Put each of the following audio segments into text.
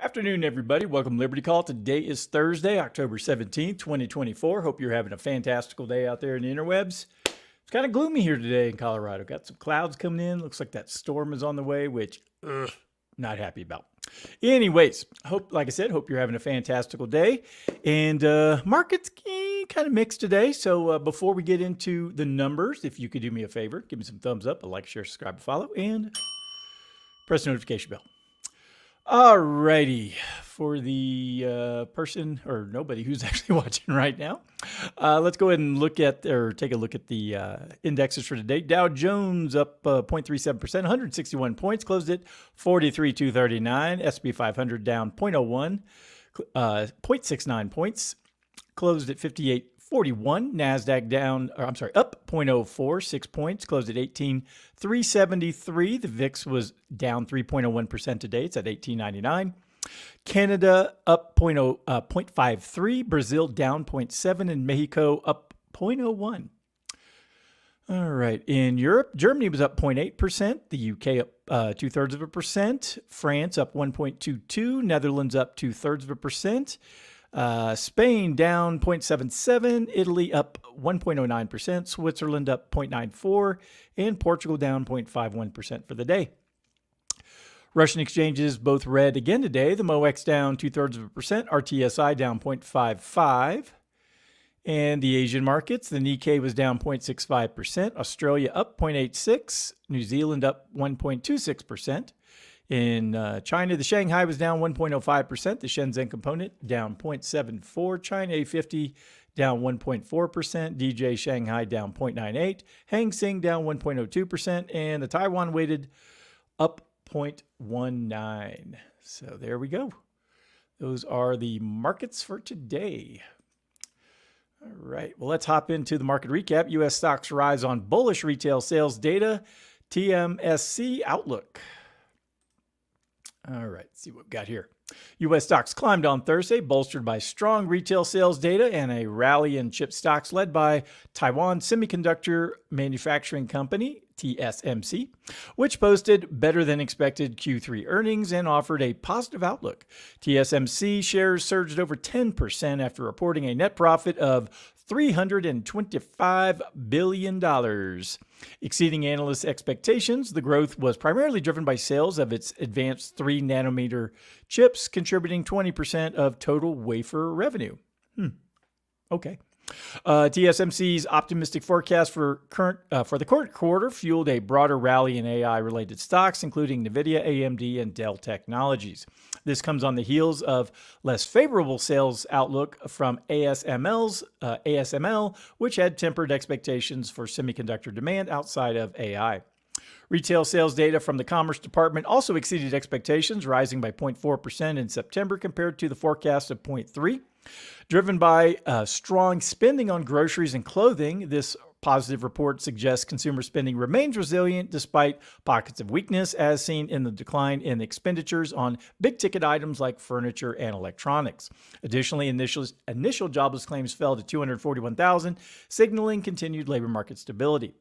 Afternoon, everybody. Welcome to Liberty Call. Today is Thursday, October 17th, 2024. Hope you're having a fantastical day out there in the interwebs. It's kind of gloomy here today in Colorado. Got some clouds coming in. Looks like that storm is on the way, which not happy about. Anyways, like I said, hope you're having a fantastical day. And markets kind of mixed today. So before we get into the numbers, if you could do me a favor, give me some thumbs up, a like, share, subscribe, follow, and press the notification bell. Alrighty, for the person or nobody who's actually watching right now, let's go ahead and take a look at the indexes for today. Dow Jones up 0.37%, 161 points, closed at 43,239. S&P 500 down 0.01, 0.69 points, closed at 58.41. NASDAQ up 0.04, 6 points, closed at 18,373. The VIX was down 3.01% today. It's at 1899. Canada up 0.53, Brazil down 0.7, and Mexico up 0.01. All right. In Europe, Germany was up 0.8%, the UK up 0.2%, France up 1.22%, Netherlands up 0.2%. Spain down 0.77, Italy up 1.09%, Switzerland up 0.94%, and Portugal down 0.51% for the day. Russian exchanges both red again today. The MOEX down 0.2%, RTSI down 0.55%. And the Asian markets, the Nikkei was down 0.65%, Australia up 0.86%, New Zealand up 1.26%. In China, the Shanghai was down 1.05%. The Shenzhen component down 0.74%. China A50 down 1.4%. DJ Shanghai down 0.98%. Hang Seng down 1.02%. And the Taiwan weighted up 0.19%. So there we go. Those are the markets for today. All right. Well, let's hop into the market recap. U.S. stocks rise on bullish retail sales data. TMSC outlook. All right, let's see what we've got here. U.S. stocks climbed on Thursday, bolstered by strong retail sales data and a rally in chip stocks led by Taiwan Semiconductor Manufacturing Company, TSMC, which posted better than expected Q3 earnings and offered a positive outlook. TSMC shares surged over 10% after reporting a net profit of $325 billion. Exceeding analysts' expectations, the growth was primarily driven by sales of its advanced 3-nanometer chips, contributing 20% of total wafer revenue. Okay. TSMC's optimistic forecast for the current quarter fueled a broader rally in AI-related stocks, including NVIDIA, AMD, and Dell Technologies. This comes on the heels of less favorable sales outlook from ASML, which had tempered expectations for semiconductor demand outside of AI. Retail sales data from the Commerce Department also exceeded expectations, rising by 0.4% in September compared to the forecast of 0.3%. Driven by strong spending on groceries and clothing, this positive report suggests consumer spending remains resilient despite pockets of weakness, as seen in the decline in expenditures on big-ticket items like furniture and electronics. Additionally, initial jobless claims fell to 241,000, signaling continued labor market stability.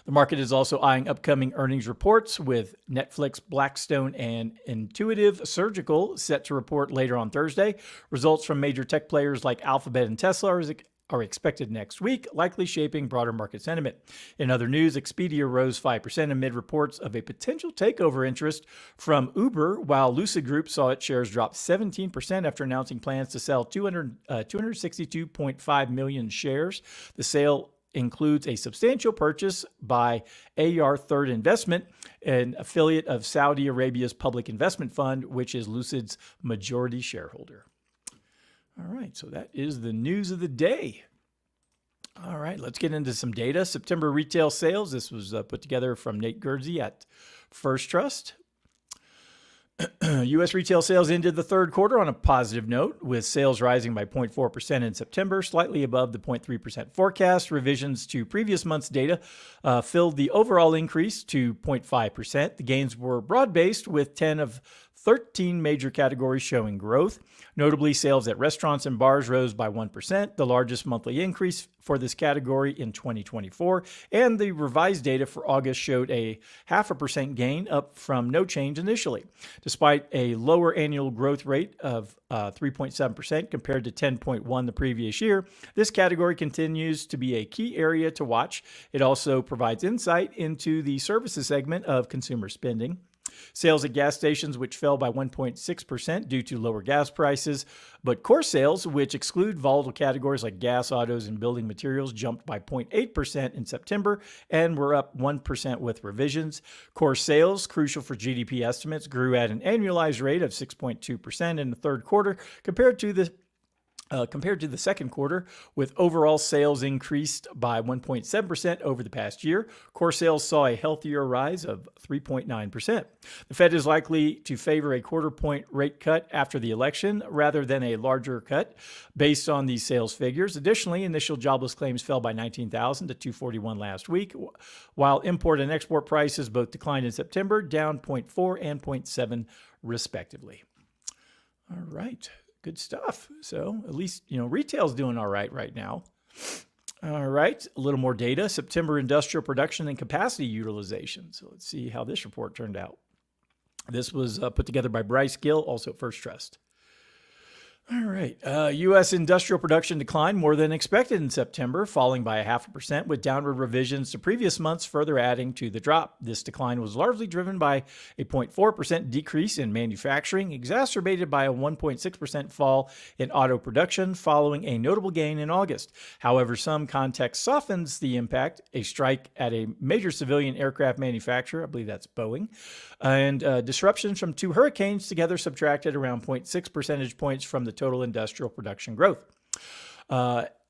The market is also eyeing upcoming earnings reports, with Netflix, Blackstone, and Intuitive Surgical set to report later on Thursday. Results from major tech players like Alphabet and Tesla are expected next week, likely shaping broader market sentiment. In other news, Expedia rose 5% amid reports of a potential takeover interest from Uber, while Lucid Group saw its shares drop 17% after announcing plans to sell 262.5 million shares. The sale includes a substantial purchase by AR Third Investment, an affiliate of Saudi Arabia's Public Investment Fund, which is Lucid's majority shareholder. All right, so that is the news of the day. All right, let's get into some data. September retail sales. This was put together from Nate Guernsey at First Trust. U.S. retail sales ended the third quarter on a positive note, with sales rising by 0.4% in September, slightly above the 0.3% forecast. Revisions to previous month's data filled the overall increase to 0.5%. The gains were broad-based, with 10 of 13 major categories showing growth. Notably, sales at restaurants and bars rose by 1%, the largest monthly increase for this category in 2024. And the revised data for August showed a 0.5% gain, up from no change initially. Despite a lower annual growth rate of 3.7% compared to 10.1% the previous year, this category continues to be a key area to watch. It also provides insight into the services segment of consumer spending. Sales at gas stations, which fell by 1.6% due to lower gas prices, but core sales, which exclude volatile categories like gas, autos, and building materials, jumped by 0.8% in September and were up 1% with revisions. Core sales, crucial for GDP estimates, grew at an annualized rate of 6.2% in the third quarter compared to the second quarter, with overall sales increased by 1.7% over the past year. Core sales saw a healthier rise of 3.9%. The Fed is likely to favor a quarter-point rate cut after the election rather than a larger cut based on these sales figures. Additionally, initial jobless claims fell by 19,000 to 241 last week, while import and export prices both declined in September, down 0.4 and 0.7 respectively. All right. Good stuff. So at least, retail's doing all right now. All right. A little more data. September industrial production and capacity utilization. So let's see how this report turned out. This was put together by Bryce Gill, also at First Trust. All right. U.S. industrial production declined more than expected in September, falling by 0.5%, with downward revisions to previous months further adding to the drop. This decline was largely driven by a 0.4% decrease in manufacturing, exacerbated by a 1.6% fall in auto production following a notable gain in August. However, some context softens the impact. A strike at a major civilian aircraft manufacturer, I believe that's Boeing, and disruptions from two hurricanes together subtracted around 0.6 percentage points from the total industrial production growth.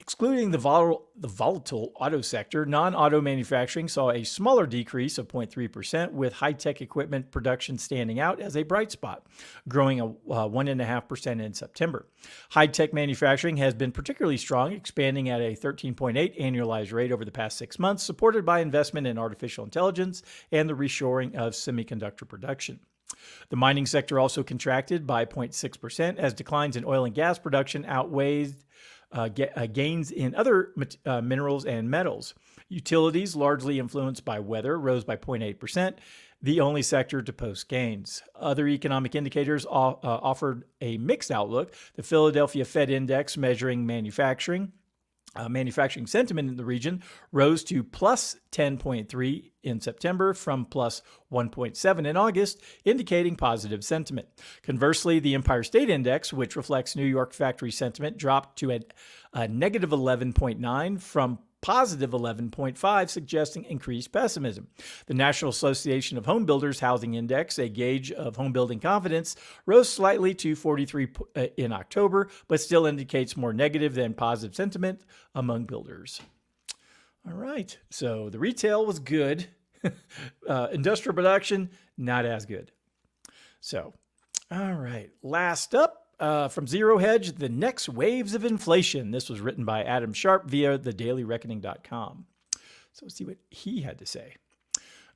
Excluding the volatile auto sector, non-auto manufacturing saw a smaller decrease of 0.3%, with high-tech equipment production standing out as a bright spot, growing 1.5% in September. High-tech manufacturing has been particularly strong, expanding at a 13.8 annualized rate over the past 6 months, supported by investment in artificial intelligence and the reshoring of semiconductor production. The mining sector also contracted by 0.6% as declines in oil and gas production outweighed gains in other minerals and metals. Utilities, largely influenced by weather, rose by 0.8%, the only sector to post gains. Other economic indicators offered a mixed outlook. The Philadelphia Fed Index, measuring manufacturing sentiment in the region, rose to plus 10.3 in September from plus 1.7 in August, indicating positive sentiment. Conversely, the Empire State Index, which reflects New York factory sentiment, dropped to a negative 11.9 from positive 11.5, suggesting increased pessimism. The National Association of Home Builders Housing Index, a gauge of home building confidence, rose slightly to 43 in October, but still indicates more negative than positive sentiment among builders. All right, so the retail was good. Industrial production, not as good. So, all right, last up, from Zero Hedge, the next waves of inflation. This was written by Adam Sharp via thedailyreckoning.com. So let's see what he had to say.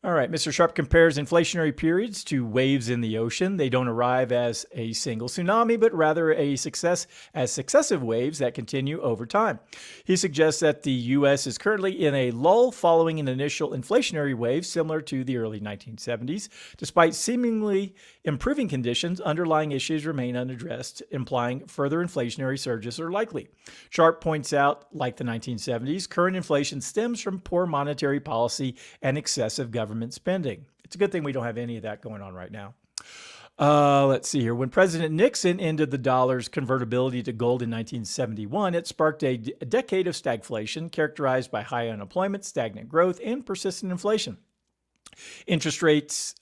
All right, Mr. Sharp compares inflationary periods to waves in the ocean. They don't arrive as a single tsunami, but rather as successive waves that continue over time. He suggests that the U.S. is currently in a lull following an initial inflationary wave similar to the early 1970s. Despite seemingly improving conditions, underlying issues remain unaddressed, implying further inflationary surges are likely. Sharp points out, like the 1970s, current inflation stems from poor monetary policy and excessive government spending. It's a good thing we don't have any of that going on right now. Let's see here. When President Nixon ended the dollar's convertibility to gold in 1971, it sparked a decade of stagflation characterized by high unemployment, stagnant growth, and persistent inflation. Interest rate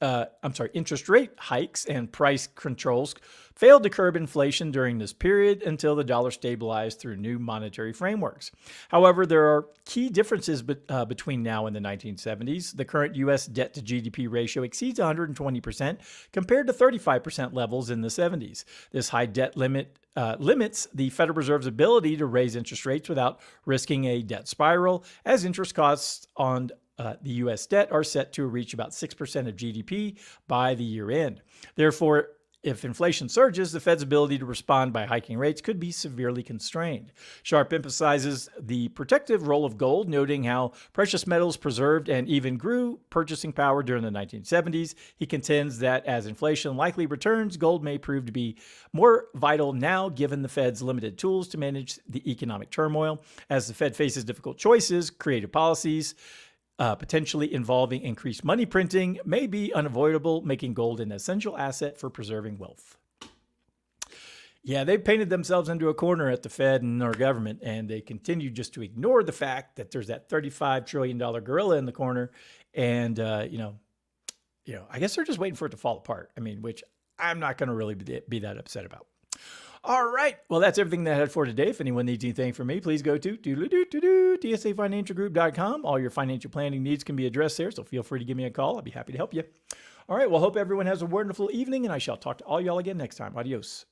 hikes and price controls failed to curb inflation during this period until the dollar stabilized through new monetary frameworks. However, there are key differences between now and the 1970s. The current U.S. debt to GDP ratio exceeds 120% compared to 35% levels in the 70s. This high debt limits the Federal Reserve's ability to raise interest rates without risking a debt spiral, as interest costs on the U.S. debt are set to reach about 6% of GDP by the year end. Therefore, If inflation surges, the Fed's ability to respond by hiking rates could be severely constrained. Sharp emphasizes the protective role of gold, noting how precious metals preserved and even grew purchasing power during the 1970s. He contends that as inflation likely returns, gold may prove to be more vital now, given the Fed's limited tools to manage the economic turmoil. As the Fed faces difficult choices, creative policies, potentially involving increased money printing, may be unavoidable, making gold an essential asset for preserving wealth. Yeah, they painted themselves into a corner at the Fed and our government, and they continue just to ignore the fact that there's that $35 trillion gorilla in the corner. And, I guess they're just waiting for it to fall apart. I mean, which I'm not going to really be that upset about. All right. Well, that's everything that I had for today. If anyone needs anything from me, please go to DSAFinancialGroup.com. All your financial planning needs can be addressed there, so feel free to give me a call. I'll be happy to help you. All right. Well, hope everyone has a wonderful evening, and I shall talk to all y'all again next time. Adios.